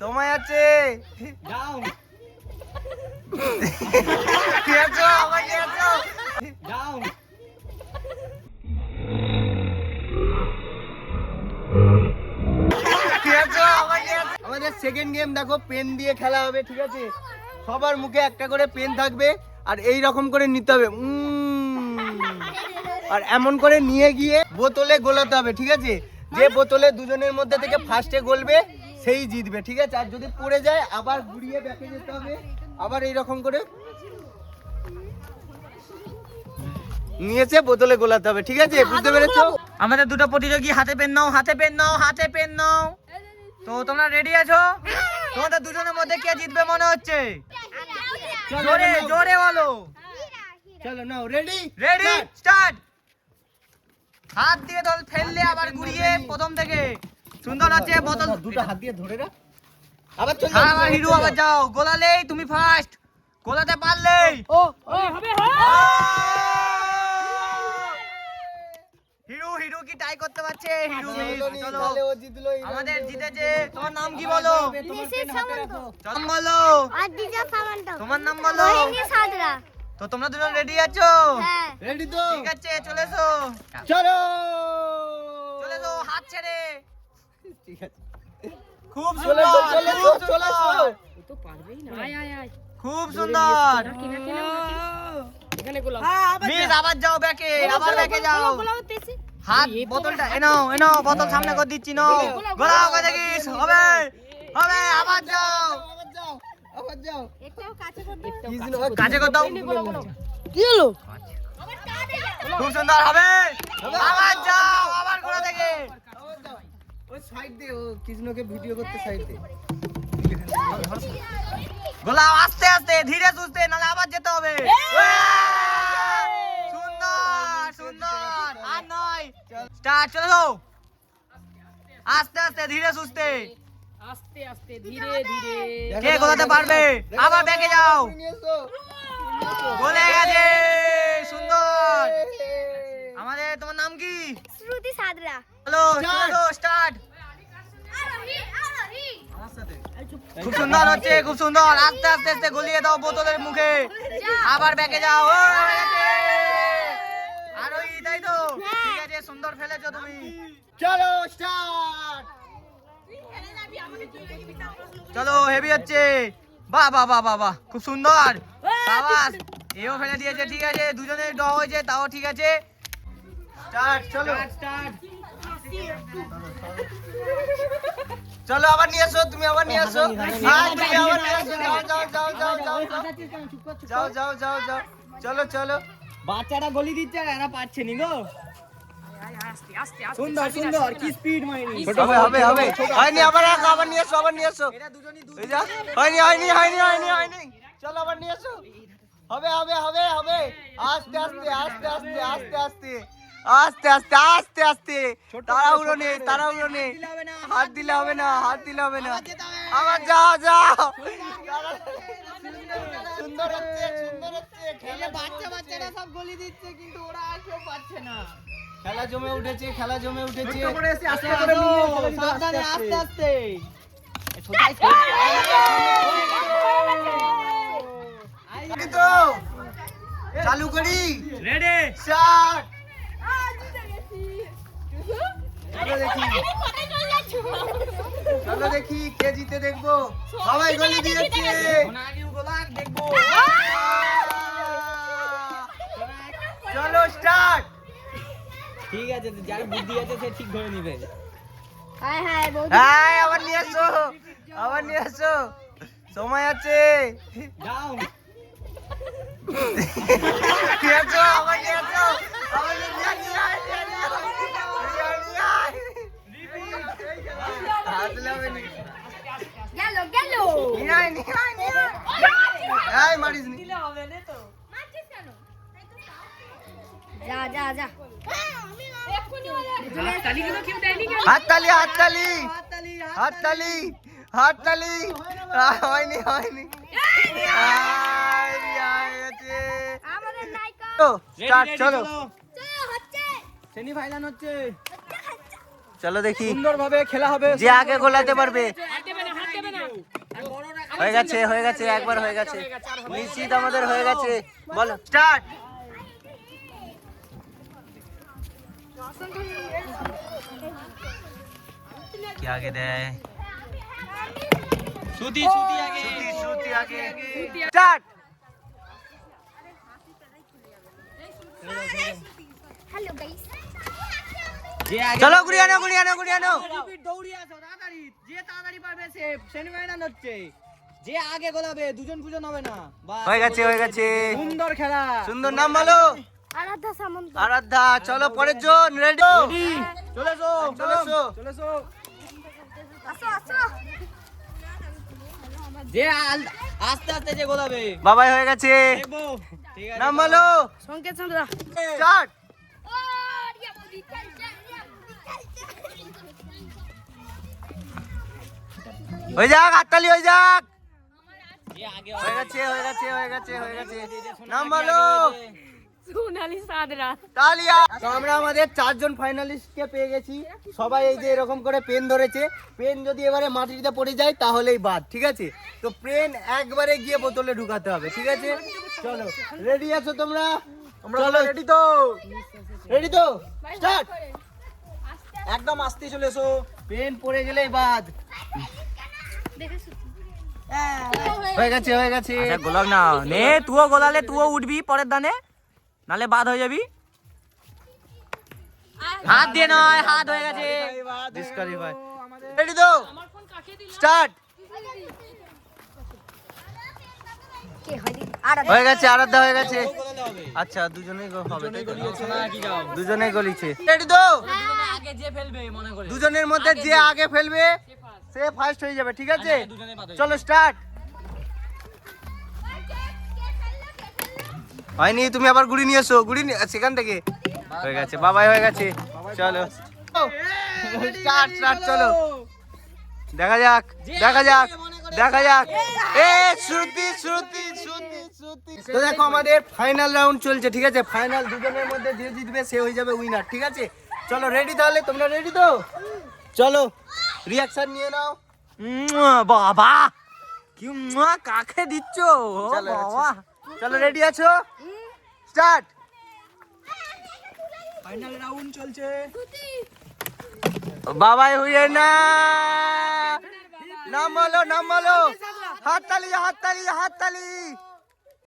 সময় আছে। যাও কি আছো আবার কি আছো যাও। কি আছো আবার কি আছো। আমাদের সেকেন্ড গেম দেখো, পেন দিয়ে খেলা হবে, ঠিক আছে? সবার মুখে একটা করে পেন থাকবে আর এই রকম করে নিতে হবে, আর এমন করে নিয়ে গিয়ে বোতলে গোলাতে হবে, ঠিক আছে? যে বোতলে দুজনের মধ্যে থেকে ফার্স্টে গলবে সেই জিতবে, ঠিক আছে? আর যদি পড়ে যায় আবার ঘুরিয়ে ব্যাকে যেতে হবে, আবার এই রকম করে নিয়েছে বোতলে গোলাতে হবে, ঠিক আছে? বুঝতে পেরেছো? আমাদের দুটো প্রতিযোগী হাতে পেন নাও, হাতে পেন নাও, হাতে পেন নাও। তো তোমরা রেডি আছো? তোমাদের দুজনের মধ্যে কে জিতবে মনে হচ্ছে? জোরে জোরে বলো। চলো নাও, রেডি রেডি স্টার্ট। হাত দিয়ে দল ফেললে আবার ঘুরিয়ে প্রথম থেকে। সুন্দর আছে বোতল দুটো হাত দিয়ে ধরে রাখ, আবার চল হ্যাঁ আবার হিরো আবার যাও। গোলালেই তুমি ফার্স্ট, গোলাতে পারলেই হবে হিরো হিরো কি টাই করতে পারছে? হিরো চলো তাহলে ও জিতলো। আমাদের জিতেছে। তোমার নাম কি বলো? নাম বলো। তোমার নাম বলো। তো তোমরা দুজন রেডি আছো? রেডি তো? ঠিক আছে চলে এসো, চলো চলে এসো হাত ছেড়ে। ঠিক আছে, খুব চলে সুন্দর, এসো, চলে এসো, খুব চলে এসো। সুন্দর, তো পারবেই না। আয় আয় আয় খুব সুন্দর। এখানে গোলাম। মিস আবার যাও ব্যাকে, আবার ব্যাকে যাও। হাত বোতলটা এনাও এনাও, বোতল সামনে করে দিচ্ছি নাও। গোলাও করে দেখিস, হবে হবে। আবার যাও, আবার যাও, আবার যাও। একটাও কাছে করতে। কাছে করে দাও। কি হলো? খুব সুন্দর, হবে। আবার যাও, আবার ঘোরা থেকে। আবার যাও। ওই সাইড দে, ও কৃষ্ণকে ভিডিও করতে সাইড দে। গোলাও আস্তে আস্তে, ধীরে সুস্থে, নালে আবার যেতে হবে। সুন্দর সুন্দর, আর নয়। স্টার্ট, চলে যাও। আস্তে আস্তে, ধীরে সুস্থে। আস্তে আস্তে ধীরে ধীরে। কে গোলাতে পারবে? আবার ব্যাকে যাও। নিয়ে এসো। গোলে গেছে, সুন্দর। আমাদের তোমার নাম কি? শ্রুতি সাদরা। হ্যালো, চলো স্টার্ট। আমার সাথে খুব সুন্দর হচ্ছে, খুব সুন্দর। আস্তে আস্তে আস্তে গলিয়ে দাও বোতলের মুখে, আবার ব্যাকে যাও। ও, হয়ে গেছে। আর ওই তাই তো, ঠিক আছে, সুন্দর ফেলেছো তুমি। চলো স্টার্ট। চলো, হেভি হচ্ছে। বাহ বাহ বাহ বাহ বাহ, খুব সুন্দর। সাবাস, এও ফেলে দিয়েছে, ঠিক আছে। দুজনে ড্র হয়েছে, তাও ঠিক আছে। স্টার্ট, চলো স্টার্ট। চলো, আবার নিয়ে এসো, তুমি আবার নিয়ে এসো। হ্যাঁ, তুমি আবার নিয়ে এসো। যাও যাও যাও যাও যাও যাও যাও যাও যাও। চলো চলো। বাচ্চারা গলি দিচ্ছে আর এরা পাচ্ছে নি গো। আস্তে আস্তে আস্তে। সুন্দর সুন্দর, কি স্পিড মাইনি। হবে হবে হবে। হয়নি, আবার রাখো, আবার নিয়ে এসো, আবার নিয়ে এসো। এরা দুজনই এই যা, হয়নি হয়নি হয়নি হয়নি হয়নি। চলো, আবার নিয়ে এসো। হবে হবে হবে হবে। আস্তে আস্তে আস্তে আস্তে আস্তে আস্তে আস্তে আস্তে আস্তে আস্তে। তাড়াহুড়ো নেই, তাড়াহুড়ো নেই। হাত দিলে হবে না, হাত দিলে হবে না। আবার যাও যাও। সুন্দর হচ্ছে, সুন্দর হচ্ছে। খেলা বাচ্চারা সব গলি দিচ্ছে, কিন্তু ওরা আর কেউ পাচ্ছে না। খেলা জমে উঠেছে, খেলা জমে উঠেছে। সাবধানে, আস্তে আস্তে। এই তো, চালু করি। Ready start. চলো দেখি, চলো দেখি কে জিতে, দেখবো। সবাই গলি দিয়েছে। দেখবো। চলো স্টার্ট। ঠিক আছে, যার বুদ্ধি আছে সে ঠিক ধরে নিবে। হায় হায় বৌদি। হ্যাঁ, আবার নিয়ে এসো, আবার নিয়ে এসো। সময় আছে। যাও। কি আছো, আবার নিয়ে এসো, আবার নিয়ে এসো। হাত লাগাবে নি। গেল গেল। নিয়ে আয়, নিয়ে আয়। এই মারিস নি। যা যা যা। তালি গুলো কেউ দেয়নি কেন? হাততালি, হাততালি, হাততালি, হাততালি। হয়নি হয়নি। আমাদের নায়িকা। স্টার্ট, চলো। চলো হচ্ছে। সেমিফাইনাল হচ্ছে, চলো দেখি সুন্দর ভাবে খেলা হবে। যে আগে গোলাতে পারবে। হাত দেবে না, হাত দেবে না। হয়ে গেছে একবার হয়ে গেছে নিশ্চিত আমাদের হয়ে গেছে বলো স্টার্ট কি আগে দেয় সুতি আগে শ্রুতি আগে স্টার্ট হ্যালো গাইস যে আগে চলো গুড়িয়ে আনো দৌড়িয়ে আসো তাড়াতাড়ি যে তাড়াতাড়ি পারবে সে সেমিফাইনাল হচ্ছে যে আগে গোলাবে দুজন হবে না বাস, হয়ে গেছে সুন্দর খেলা সুন্দর নাম বলো আরাধ্যা সামন্ত আরাধ্যা চলো পরের জন রেডি চলে এসো চলে এসো। আসো আসো যে আস্তে আস্তে যে গোলাবে বাবাই হয়ে গেছে দেখবো ঠিক আছে নাম বলো সংকেত চন্দ্রা স্টার্ট ও রিয়া বুদ্ধি চলছে হয়ে যাক হাততালি হয়ে যাক যে আগে হয়ে গেছে নাম বলো সোনালি সাদরা তালিয়া তো আমরা আমাদের 4 জন ফাইনালিস্টকে পেয়ে গেছি সবাই এই যে এরকম করে পেন ধরেছে পেন যদি এবারে মাটিতে পড়ে যায় তাহলেই বাদ ঠিক আছে তো পেন একবারে গিয়ে বোতলে ঢুকাতে হবে ঠিক আছে চলো রেডি আছো তোমরা চলো রেডি তো স্টার্ট একদম আস্তে চলে এসো পেন পড়ে গেলেই বাদ হয়ে গেছে আচ্ছা গোলাম না নে তুইও গোলালে তুইও উঠবি পরের দানে নালে বাদ হয়ে যাবি হাত দিয়ে নয় হাত হয়ে গেছে ডিসকালিফাই রেডি তো স্টার্ট কে হইলি আরাধ্যা হয়ে গেছে আরাধ্যা হয়ে গেছে গোলালে হবে আচ্ছা দুজনেই হবে না কি যাও দুজনেই গলিছে রেডি তো আগে যে ফেলবে মনে করে দুজনের মধ্যে যে আগে ফেলবে সে ফার্স্ট হয়ে যাবে ঠিক আছে দুজনে বাদ হয়ে চলো স্টার্ট হয়নি তুমি আবার গুড়ি নিয়ে এসো সেখান থেকে হয়ে গেছে বাবাই হয়ে গেছে চলো স্টার্ট চলো দেখা যাক এ শ্রুতি তো দেখো আমাদের ফাইনাল রাউন্ড চলছে ঠিক আছে ফাইনাল দুজনের মধ্যে যে জিতবে সে হয়ে যাবে উইনার ঠিক আছে চলো রেডি তাহলে তোমরা রেডি তো চলো রিঅ্যাকশন নিয়ে নাও বাবা কি কাকে দিচ্ছ চলো, চলো রেডি আছো স্টার্ট ফাইনাল রাউন্ড চলছে বাবাই হুইয়ে না নাম বলো হাততালি